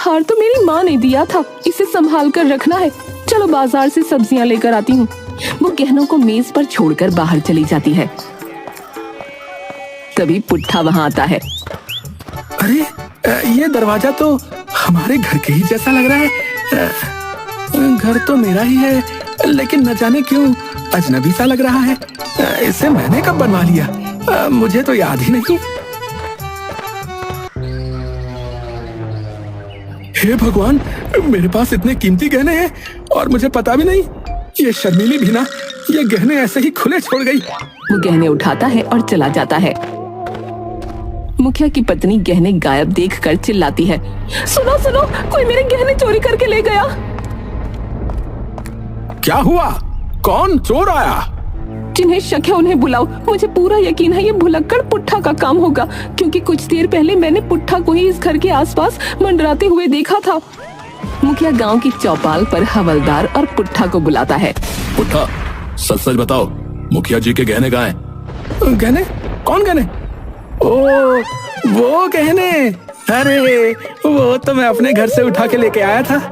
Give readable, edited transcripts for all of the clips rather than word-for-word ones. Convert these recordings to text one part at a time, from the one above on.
हार तो मेरी माँ ने दिया था, इसे संभाल कर रखना है। चलो बाजार से सब्जियां लेकर आती हूँ। वो गहनों को मेज पर छोड़कर बाहर चली जाती है। तभी पुट्ठा वहाँ आता है। अरे ये दरवाजा तो हमारे घर के ही जैसा लग रहा है। घर तो मेरा ही है, लेकिन न जाने क्यों अजनबी सा लग रहा है। इसे मैंने कब बनवा लिया, मुझे तो याद ही नहीं। हे भगवान, मेरे पास इतने कीमती गहने हैं और मुझे पता भी नहीं। ये शर्मीली भी ना ये गहने ऐसे ही खुले छोड़ गई। वो गहने उठाता है और चला जाता है। मुखिया की पत्नी गहने गायब देखकर चिल्लाती है, सुनो सुनो, कोई मेरे गहने चोरी करके ले गया। क्या हुआ? कौन चोर आया? जिन्हें शक है उन्हें बुलाओ। मुझे पूरा यकीन है ये भुलक्कड़ पुट्ठा का काम होगा, क्योंकि कुछ देर पहले मैंने पुट्ठा को ही इस घर के आसपास मंडराते हुए देखा था। मुखिया गांव की चौपाल पर हवलदार और पुट्ठा को बुलाता है। पुट्ठा, सच सच बताओ, मुखिया जी के गहने कहाँ हैं? गहने? कौन गहने? ओ, वो गहने। अरे वो तो मैं अपने घर से उठा के लेके आया था।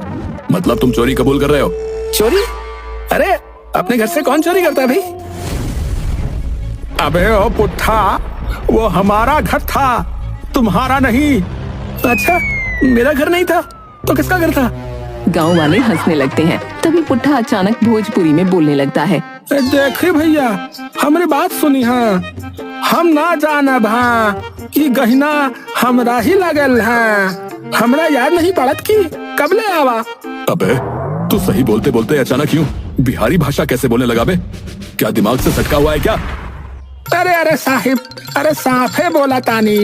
मतलब तुम चोरी कबूल कर रहे हो? चोरी? अरे अपने घर से कौन चोरी करता है भाई? अबे ओ पुट्ठा, वो हमारा घर था, तुम्हारा नहीं। अच्छा, मेरा घर नहीं था तो किसका घर था? गांव वाले हंसने लगते हैं। तभी पुट्ठा अचानक भोजपुरी में बोलने लगता है। देखिए भैया, हमारी बात सुनी। हाँ, हम ना जानब हाँ कि गहना हमरा ही लगल है। हमरा याद नहीं पड़त कि कब ले आवा। अबे तू सही बोलते बोलते अचानक क्यों बिहारी भाषा कैसे बोलने लगा बे? क्या दिमाग से सटका हुआ है क्या? अरे अरे साहिब, अरे साफे बोला तानी।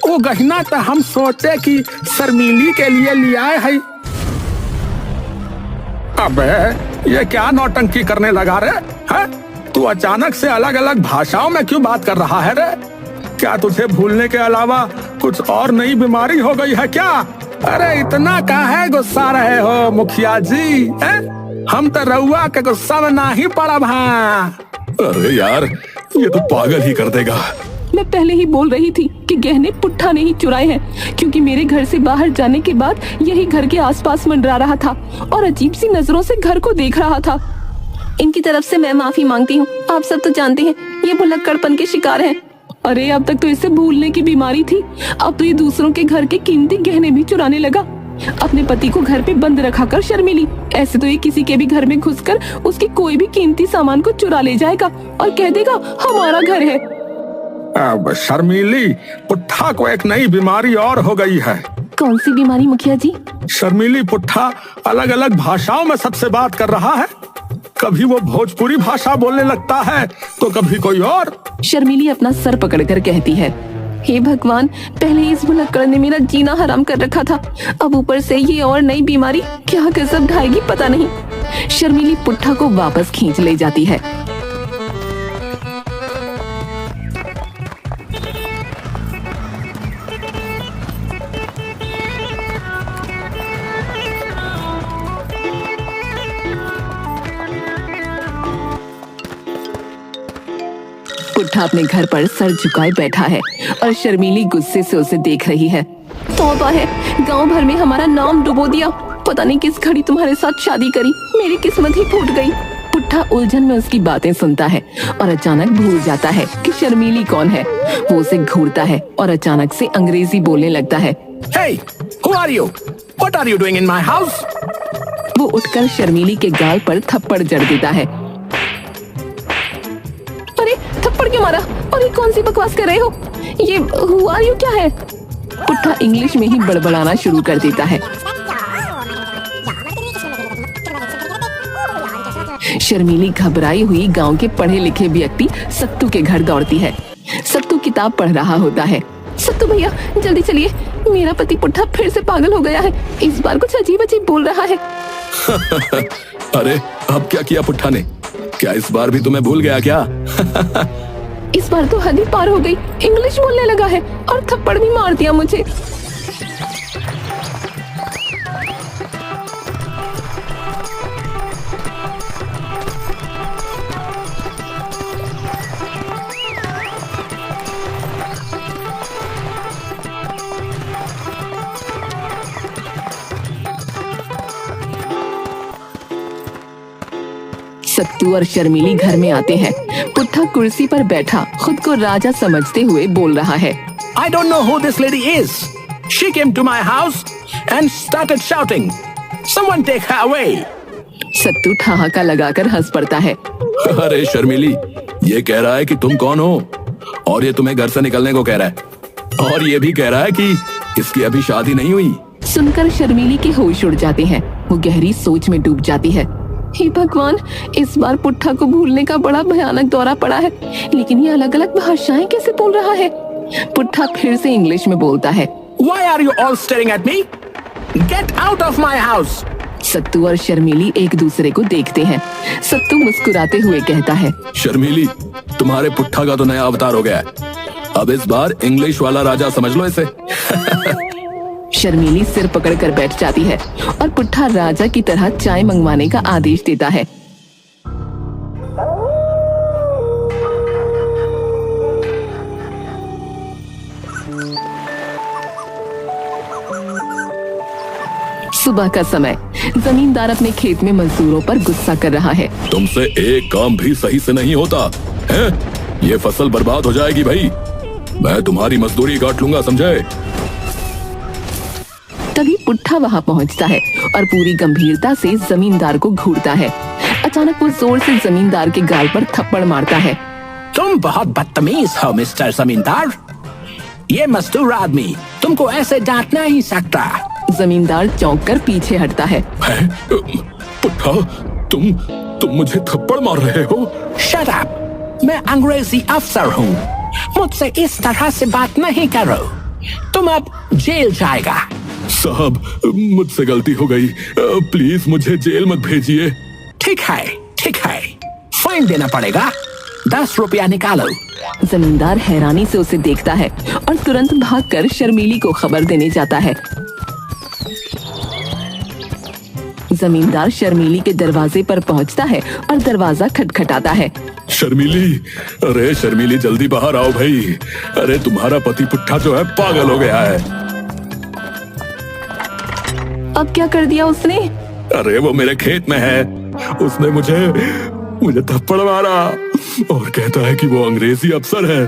वो गहना तो हम सोचे कि शर्मीली के लिए लिया है। अबे ये क्या नौटंकी करने लगा रे? है तू अचानक से अलग अलग भाषाओं में क्यों बात कर रहा है रे? क्या तुझे भूलने के अलावा कुछ और नई बीमारी हो गई है क्या? अरे इतना काहे गुस्सा रहे हो मुखिया जी? है हम तो रउआ के गुस्सा में ना ही पड़ा भा। अरे यार, ये तो पागल ही कर देगा। मैं पहले ही बोल रही थी कि गहने पुट्ठा ने ही चुराए हैं, क्योंकि मेरे घर से बाहर जाने के बाद यही घर के आसपास मंडरा रहा था और अजीब सी नजरों से घर को देख रहा था। इनकी तरफ से मैं माफी मांगती हूँ। आप सब तो जानते हैं ये भुलक्कड़पन के शिकार हैं। अरे अब तक तो इसे भूलने की बीमारी थी, अब तो ये दूसरों के घर के कीमती गहने भी चुराने लगा। अपने पति को घर पे बंद रखा कर शर्मिली, ऐसे तो ये किसी के भी घर में घुसकर उसके कोई भी कीमती सामान को चुरा ले जाएगा और कह देगा हमारा घर है। अब शर्मिली, पुट्ठा को एक नई बीमारी और हो गई है। कौन सी बीमारी मुखिया जी? शर्मिली पुट्ठा अलग अलग भाषाओं में सबसे बात कर रहा है। कभी वो भोजपुरी भाषा बोलने लगता है तो कभी कोई और। शर्मिली अपना सर पकड़कर कहती है, हे भगवान, पहले इस भुलक्कड़ ने मेरा जीना हराम कर रखा था, अब ऊपर से ये और नई बीमारी क्या गजब ढाएगी पता नहीं। शर्मिली पुट्ठा को वापस खींच ले जाती है। पुट्ठा अपने घर पर सर झुकाए बैठा है और शर्मिली गुस्से से उसे देख रही है। तौबा है, गांव भर में हमारा नाम डुबो दिया। पता नहीं किस घड़ी तुम्हारे साथ शादी करी, मेरी किस्मत ही फूट गई। पुट्ठा उलझन में उसकी बातें सुनता है और अचानक भूल जाता है कि शर्मिली कौन है। वो उसे घूरता है और अचानक से अंग्रेजी बोलने लगता है। Hey, who are you? What are you doing in my house? वो उठकर शर्मिली के गाल पर थप्पड़ जड़ देता है। अरे थप्पड़ क्यों मारा? और ये कौन सी बकवास कर रहे हो? ये who are you क्या है? पुट्ठा इंग्लिश में ही बड़बड़ाना शुरू कर देता है। शर्मिली घबराई हुई गांव के पढ़े लिखे व्यक्ति सत्तू के घर दौड़ती है। सत्तू किताब पढ़ रहा होता है। सत्तू भैया जल्दी चलिए, मेरा पति पुट्ठा फिर से पागल हो गया है, इस बार कुछ अजीब अजीब बोल रहा है। अरे अब क्या किया पुट्ठा ने? क्या इस बार भी तुम्हें भूल गया क्या? इस बार तो हद ही पार हो गई, इंग्लिश बोलने लगा है और थप्पड़ भी मार दिया मुझे। सत्तू और शर्मीली घर में आते हैं। पुट्ठा कुर्सी पर बैठा खुद को राजा समझते हुए बोल रहा है, I don't know who this lady is. She came to my house and started shouting, "Someone take her away." सत्तू ठहाका लगाकर हंस पड़ता है। अरे शर्मिली, ये कह रहा है कि तुम कौन हो और ये तुम्हें घर से निकलने को कह रहा है, और ये भी कह रहा है कि इसकी अभी शादी नहीं हुई। सुनकर शर्मीली के होश उड़ जाते हैं। वो गहरी सोच में डूब जाती है। हे भगवान, इस बार पुट्ठा को भूलने का बड़ा भयानक दौरा पड़ा है, लेकिन ये अलग अलग भाषाएं कैसे बोल रहा है। पुट्ठा फिर से इंग्लिश में बोलता है, Why are you all staring at me? Get out of my house. सत्तू और शर्मीली एक दूसरे को देखते हैं। सत्तू मुस्कुराते हुए कहता है, शर्मिली, तुम्हारे पुट्ठा का तो नया अवतार हो गया है। अब इस बार इंग्लिश वाला राजा समझ लो इसे। शर्मीली सिर पकड़कर बैठ जाती है और पुट्ठा राजा की तरह चाय मंगवाने का आदेश देता है। सुबह का समय, जमींदार अपने खेत में मजदूरों पर गुस्सा कर रहा है। तुमसे एक काम भी सही से नहीं होता है? ये फसल बर्बाद हो जाएगी भाई। मैं तुम्हारी मजदूरी काट लूंगा, समझे? तभी पुट्ठा वहां पहुंचता है और पूरी गंभीरता से जमींदार को घूरता है। अचानक वो जोर से जमींदार के गाल पर थप्पड़ मारता है। तुम बहुत बदतमीज हो मिस्टर जमींदार। ये मजदूर आदमी तुमको ऐसे डांट नहीं सकता। जमींदार चौंक कर पीछे हटता है। पुट्ठा, तुम मुझे थप्पड़ मार रहे हो? शट अप, मैं अंग्रेजी अफसर हूँ। मुझसे इस तरह से बात नहीं करो। तुम अब जेल जाएगा। साहब, मुझसे गलती हो गई। प्लीज मुझे जेल मत भेजिए। ठीक है, फाइन देना पड़ेगा। 10 रुपया निकालो। जमींदार हैरानी से उसे देखता है और तुरंत भागकर शर्मीली को खबर देने जाता है। जमींदार शर्मीली के दरवाजे पर पहुंचता है और दरवाजा खटखटाता है। शर्मीली, अरे शर्मीली, जल्दी बाहर आओ भाई। अरे तुम्हारा पति पुट्ठा जो है पागल हो गया है। अब क्या कर दिया उसने? अरे वो मेरे खेत में है। उसने मुझे थप्पड़ मारा और कहता है कि वो अंग्रेजी अफसर है।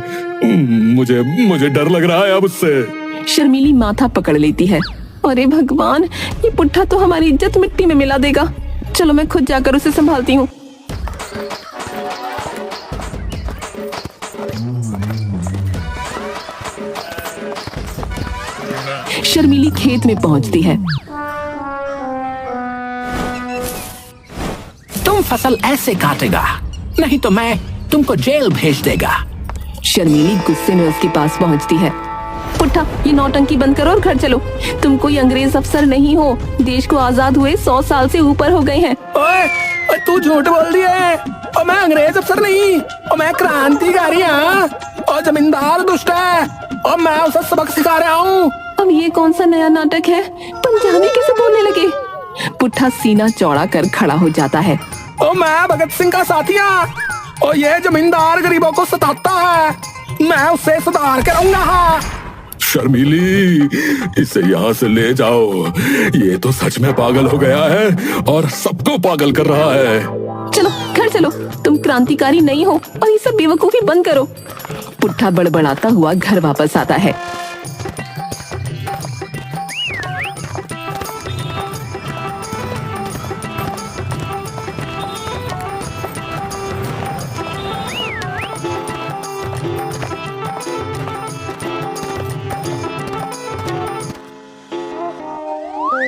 मुझे डर लग रहा है अब उससे। शर्मीली माथा पकड़ लेती है। अरे भगवान, ये पुट्ठा तो हमारी इज्जत मिट्टी में मिला देगा। चलो मैं खुद जाकर उसे संभालती हूँ। शर्मीली खेत में पहुंचती है। तुम फसल ऐसे काटेगा, नहीं तो मैं तुमको जेल भेज देगा। शर्मीली गुस्से में उसके पास पहुंचती है। पुट्ठा, ये नौटंकी बंद करो और घर चलो। तुम कोई अंग्रेज अफसर नहीं हो। देश को आजाद हुए 100 साल से ऊपर हो गए हैं। ओए, तू झूठ बोल रही है। और मैं अंग्रेज अफसर नहीं, और मैं क्रांतिकारी हूँ। और जमींदार दुष्ट है और मैं उसे सबक सिखा रहा हूँ। अब ये कौन सा नया नाटक है? पंजाबी कैसे बोलने लगे? पुट्ठा सीना चौड़ा कर खड़ा हो जाता है। और मैं भगत सिंह का साथी हूँ और ये जमींदार गरीबों को सताता है। मैं उससे सुधार के रहूंगा। शर्मीली, इसे यहाँ से ले जाओ। ये तो सच में पागल हो गया है और सबको पागल कर रहा है। चलो घर चलो। तुम क्रांतिकारी नहीं हो और ये सब बेवकूफी बंद करो। पुट्ठा बड़बड़ाता हुआ घर वापस आता है।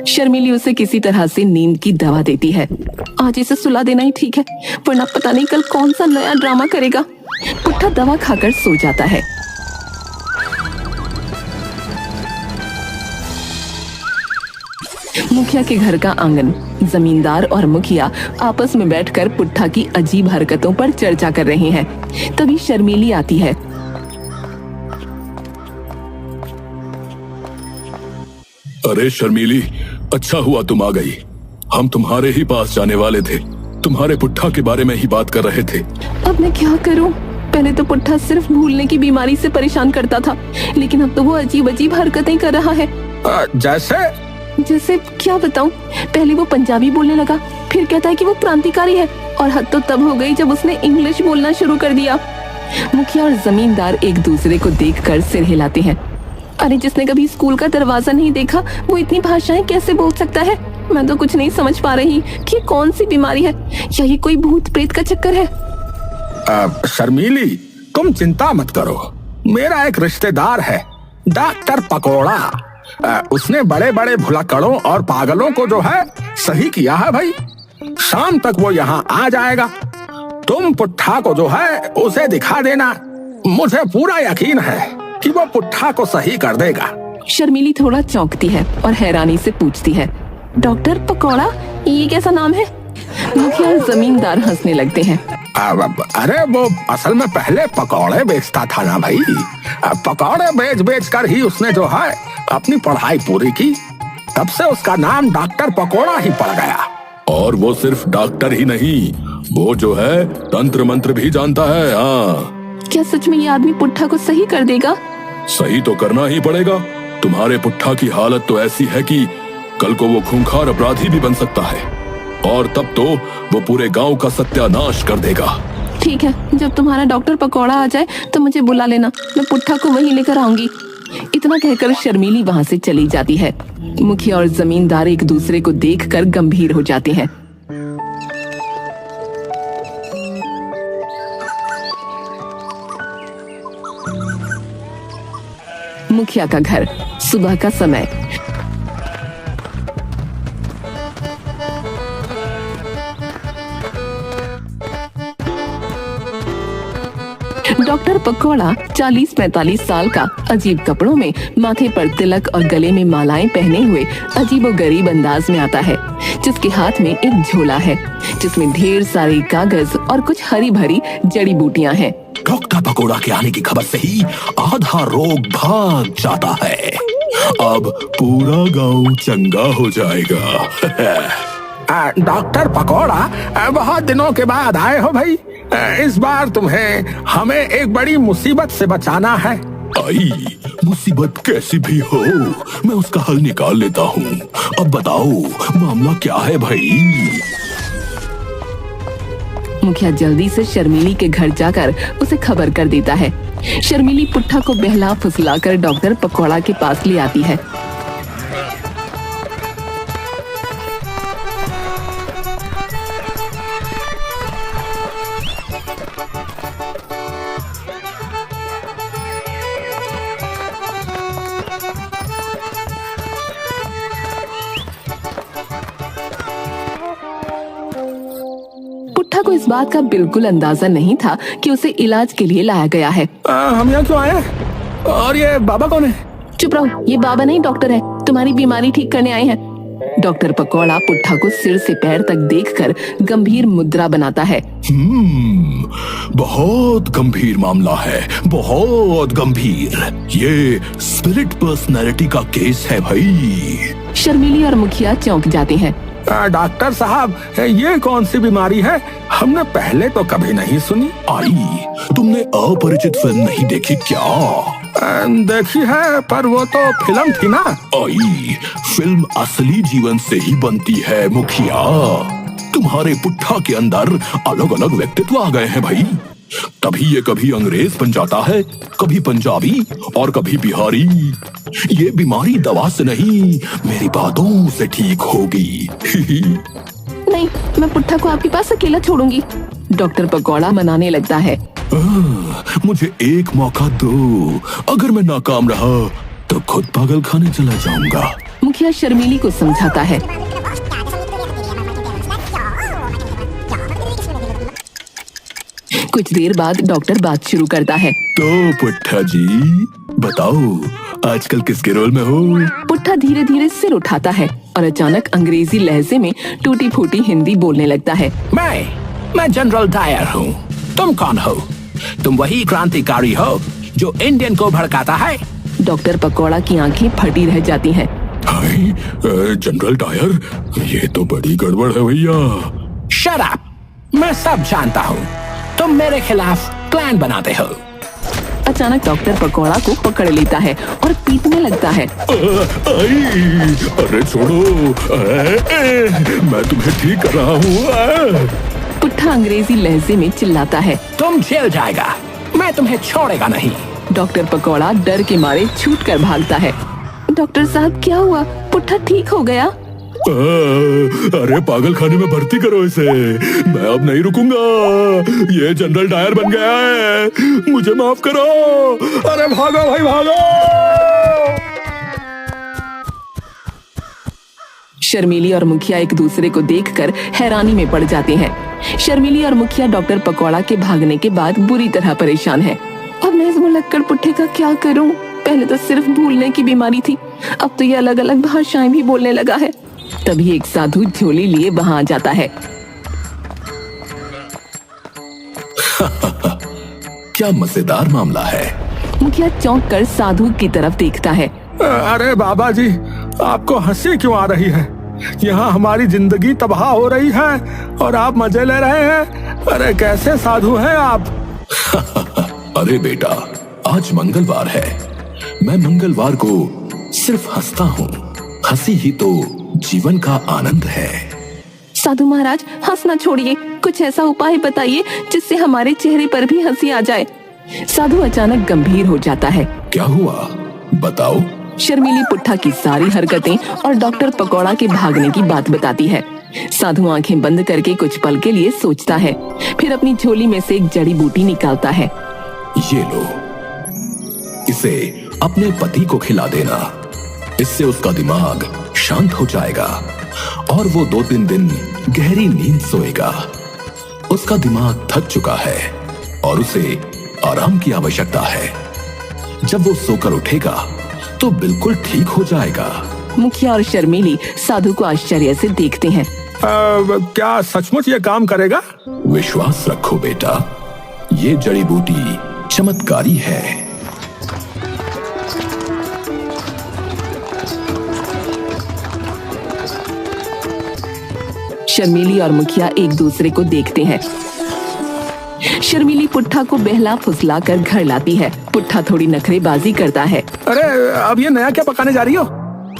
शर्मीली उसे किसी तरह से नींद की दवा देती है। आज इसे सुला देना ही ठीक है, वरना पता नहीं कल कौन सा नया ड्रामा करेगा। पुट्ठा दवा खाकर सो जाता है। मुखिया के घर का आंगन। जमींदार और मुखिया आपस में बैठकर पुट्ठा की अजीब हरकतों पर चर्चा कर रहे हैं। तभी शर्मीली आती है। अरे शर्मीली, अच्छा हुआ तुम आ गई। हम तुम्हारे ही पास जाने वाले थे। तुम्हारे पुट्ठा के बारे में ही बात कर रहे थे। अब मैं क्या करूं? पहले तो पुट्ठा सिर्फ भूलने की बीमारी से परेशान करता था, लेकिन अब तो वो अजीब अजीब हरकतें कर रहा है। जैसे जैसे क्या बताऊं, पहले वो पंजाबी बोलने लगा, फिर कहता है कि वो क्रांतिकारी है, और हद तो तब हो गई जब उसने इंग्लिश बोलना शुरू कर दिया। मुखिया और जमींदार एक दूसरे को देखकर सिर हिलाते हैं। अरे जिसने कभी स्कूल का दरवाजा नहीं देखा वो इतनी भाषाएं कैसे बोल सकता है? मैं तो कुछ नहीं समझ पा रही कि ये कौन सी बीमारी है, या ये कोई भूत प्रेत का चक्कर है। शर्मीली, तुम चिंता मत करो। मेरा एक रिश्तेदार है, डॉक्टर पकोड़ा। उसने बड़े बड़े भुलक्कड़ों और पागलों को जो है सही किया है भाई। शाम तक वो यहाँ आ जाएगा। तुम पुट्ठा को जो है उसे दिखा देना। मुझे पूरा यकीन है कि वो पुट्ठा को सही कर देगा। शर्मीली थोड़ा चौंकती है और हैरानी से पूछती है, डॉक्टर पकौड़ा, ये कैसा नाम है? मुखिया और जमींदार हंसने लगते हैं। अरे वो असल में पहले पकौड़े बेचता था ना भाई। पकौड़े बेच बेच कर ही उसने जो है अपनी पढ़ाई पूरी की। तब से उसका नाम डॉक्टर पकोड़ा ही पड़ गया। और वो सिर्फ डॉक्टर ही नहीं, वो जो है तंत्र मंत्र भी जानता है। हाँ, क्या सच में ये आदमी पुट्ठा को सही कर देगा? सही तो करना ही पड़ेगा। तुम्हारे पुट्ठा की हालत तो ऐसी है कि कल को वो खूंखार अपराधी भी बन सकता है, और तब तो वो पूरे गांव का सत्यानाश कर देगा। ठीक है, जब तुम्हारा डॉक्टर पकौड़ा आ जाए तो मुझे बुला लेना, मैं पुट्ठा को वहीं लेकर आऊंगी। इतना कहकर शर्मीली वहां से चली जाती है। मुखिया और जमींदार एक दूसरे को देखकर गंभीर हो जाते हैं। मुखिया का घर, सुबह का समय। डॉक्टर पकौड़ा 40-45 साल का, अजीब कपड़ों में, माथे पर तिलक और गले में मालाएं पहने हुए अजीबोगरीब अंदाज में आता है, जिसके हाथ में एक झोला है जिसमें ढेर सारे कागज और कुछ हरी भरी जड़ी बूटियां हैं। डॉक्टर पकोड़ा के आने की खबर से ही आधा रोग भाग जाता है। अब पूरा गांव चंगा हो जाएगा। डॉक्टर पकोड़ा, बहुत दिनों के बाद आए हो भाई। इस बार तुम्हें हमें एक बड़ी मुसीबत से बचाना है। आई मुसीबत कैसी भी हो, मैं उसका हल निकाल लेता हूँ। अब बताओ मामला क्या है भाई? मुखिया जल्दी से शर्मीली के घर जाकर उसे खबर कर देता है। शर्मीली पुट्ठा को बहला फुसलाकर डॉक्टर पकौड़ा के पास ले आती है। पुट्ठा को इस बात का बिल्कुल अंदाजा नहीं था कि उसे इलाज के लिए लाया गया है। हम यहाँ क्यों आए? और ये बाबा कौन है? चुप रहो, ये बाबा नहीं डॉक्टर है, तुम्हारी बीमारी ठीक करने आए हैं। डॉक्टर पकौड़ा पुट्ठा को सिर से पैर तक देखकर गंभीर मुद्रा बनाता है। बहुत गंभीर मामला है, बहुत गंभीर। ये स्पिरिट पर्सनैलिटी का केस है भाई। शर्मीली और मुखिया चौंक जाते हैं। डॉक्टर साहब, ये कौन सी बीमारी है? हमने पहले तो कभी नहीं सुनी। आई, तुमने अपरिचित फिल्म नहीं देखी क्या? देखी है, पर वो तो फिल्म थी ना। आई, फिल्म असली जीवन से ही बनती है मुखिया। तुम्हारे पुट्ठा के अंदर अलग अलग व्यक्तित्व आ गए हैं भाई। तभी ये कभी अंग्रेज बन जाता है, कभी पंजाबी और कभी बिहारी। ये बीमारी दवा से नहीं, मेरी बातों से ठीक होगी। नहीं, मैं पुट्ठा को आपके पास अकेला छोड़ूंगी। डॉक्टर पकौड़ा मनाने लगता है। मुझे एक मौका दो, अगर मैं नाकाम रहा तो खुद पागल खाने चला जाऊंगा। मुखिया शर्मीली को समझाता है। कुछ देर बाद डॉक्टर बात शुरू करता है। तो पुट्ठा जी बताओ, आजकल किसके रोल में हो? पुट्ठा धीरे धीरे सिर उठाता है और अचानक अंग्रेजी लहजे में टूटी फूटी हिंदी बोलने लगता है। मैं जनरल डायर हूँ। तुम कौन हो? तुम वही क्रांतिकारी हो जो इंडियन को भड़काता है? डॉक्टर पकौड़ा की आंखें फटी रह जाती हैं। जनरल डायर, ये तो बड़ी गड़बड़ है भैया। शट अप, मैं सब जानता हूँ। तुम मेरे खिलाफ प्लान बनाते हो। अचानक डॉक्टर पकौड़ा को पकड़ लेता है और पीटने लगता है। आई, अरे छोड़ो, मैं तुम्हें ठीक कर रहा हूँ। पुट्ठा अंग्रेजी लहजे में चिल्लाता है। तुम जेल जाएगा, मैं तुम्हें छोड़ेगा नहीं। डॉक्टर पकौड़ा डर के मारे छूट कर भागता है। डॉक्टर साहब क्या हुआ? पुट्ठा ठीक हो गया? अरे पागल खाने में भर्ती करो इसे, मैं अब नहीं रुकूंगा। ये जनरल डायर बन गया है, मुझे माफ करो। अरे भागो भाई भागो। शर्मीली और मुखिया एक दूसरे को देखकर हैरानी में पड़ जाते हैं। शर्मीली और मुखिया डॉक्टर पकौड़ा के भागने के बाद बुरी तरह परेशान है। अब मैं इस भुलक्कड़ पुट्ठे का क्या करूं? पहले तो सिर्फ भूलने की बीमारी थी, अब तो ये अलग अलग भाषाएं भी बोलने लगा है। तभी एक साधु झोली लिए वहां आ जाता है। क्या मजेदार मामला है। मुखिया चौंक कर साधु की तरफ देखता है। अरे बाबा जी, आपको हंसी क्यों आ रही है? यहाँ हमारी जिंदगी तबाह हो रही है और आप मजे ले रहे हैं। अरे कैसे साधु हैं आप? अरे बेटा, आज मंगलवार है। मैं मंगलवार को सिर्फ हंसता हूँ। हंसी ही तो जीवन का आनंद है। साधु महाराज, हंसना छोड़िए, कुछ ऐसा उपाय बताइए जिससे हमारे चेहरे पर भी हंसी आ जाए। साधु अचानक गंभीर हो जाता है। क्या हुआ, बताओ। शर्मीली पुट्ठा की सारी हरकतें और डॉक्टर पकौड़ा के भागने की बात बताती है। साधु आंखें बंद करके कुछ पल के लिए सोचता है, फिर अपनी झोली में से एक जड़ी बूटी निकालता है। ये लो, इसे अपने पति को खिला देना। इससे उसका दिमाग शांत हो जाएगा और वो 2-3 दिन गहरी नींद सोएगा। उसका दिमाग थक चुका है और उसे आराम की आवश्यकता है। जब वो सोकर उठेगा तो बिल्कुल ठीक हो जाएगा। मुखिया और शर्मीली साधु को आश्चर्य से देखते हैं। क्या सचमुच ये काम करेगा? विश्वास रखो बेटा, ये जड़ी बूटी चमत्कारी है। शर्मीली और मुखिया एक दूसरे को देखते हैं। शर्मीली पुट्ठा को बहला फुसला कर घर लाती है। पुट्ठा थोड़ी नखरेबाजी करता है। अरे अब ये नया क्या पकाने जा रही हो?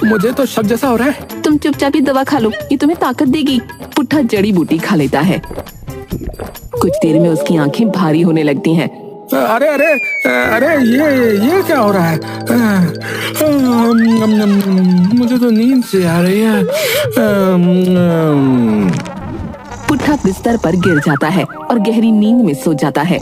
मुझे तो शक जैसा हो रहा है। तुम चुपचाप ही दवा खा लो, ये तुम्हें ताकत देगी। पुट्ठा जड़ी बूटी खा लेता है। कुछ देर में उसकी आंखें भारी होने लगती हैं। अरे अरे अरे ये क्या हो रहा है? मुझे तो नींद से आ रही है। पुट्ठा बिस्तर पर गिर जाता है और गहरी नींद में सो जाता है।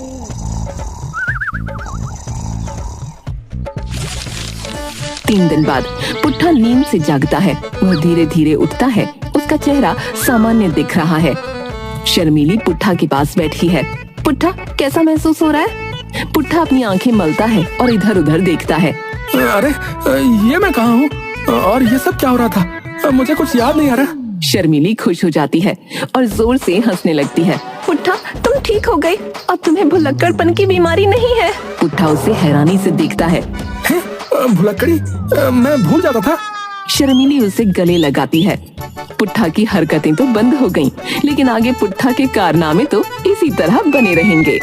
तीन दिन बाद पुट्ठा नींद से जागता है। वह धीरे धीरे उठता है। उसका चेहरा सामान्य दिख रहा है। शर्मीली पुट्ठा के पास बैठी है। पुट्ठा, कैसा महसूस हो रहा है? पुट्ठा अपनी आंखें मलता है और इधर उधर देखता है। अरे ये मैं कहाँ हूँ और ये सब क्या हो रहा था? मुझे कुछ याद नहीं आ रहा। शर्मीली खुश हो जाती है और जोर से हंसने लगती है। पुट्ठा, तुम ठीक हो गए, अब तुम्हें भुलक्कड़पन की बीमारी नहीं है। पुट्ठा उसे हैरानी से देखता है। भुलक्कड़ी? मैं भूल जाता था। शर्मीली उसे गले लगाती है। पुट्ठा की हरकतें तो बंद हो गईं, लेकिन आगे पुट्ठा के कारनामे तो इसी तरह बने रहेंगे।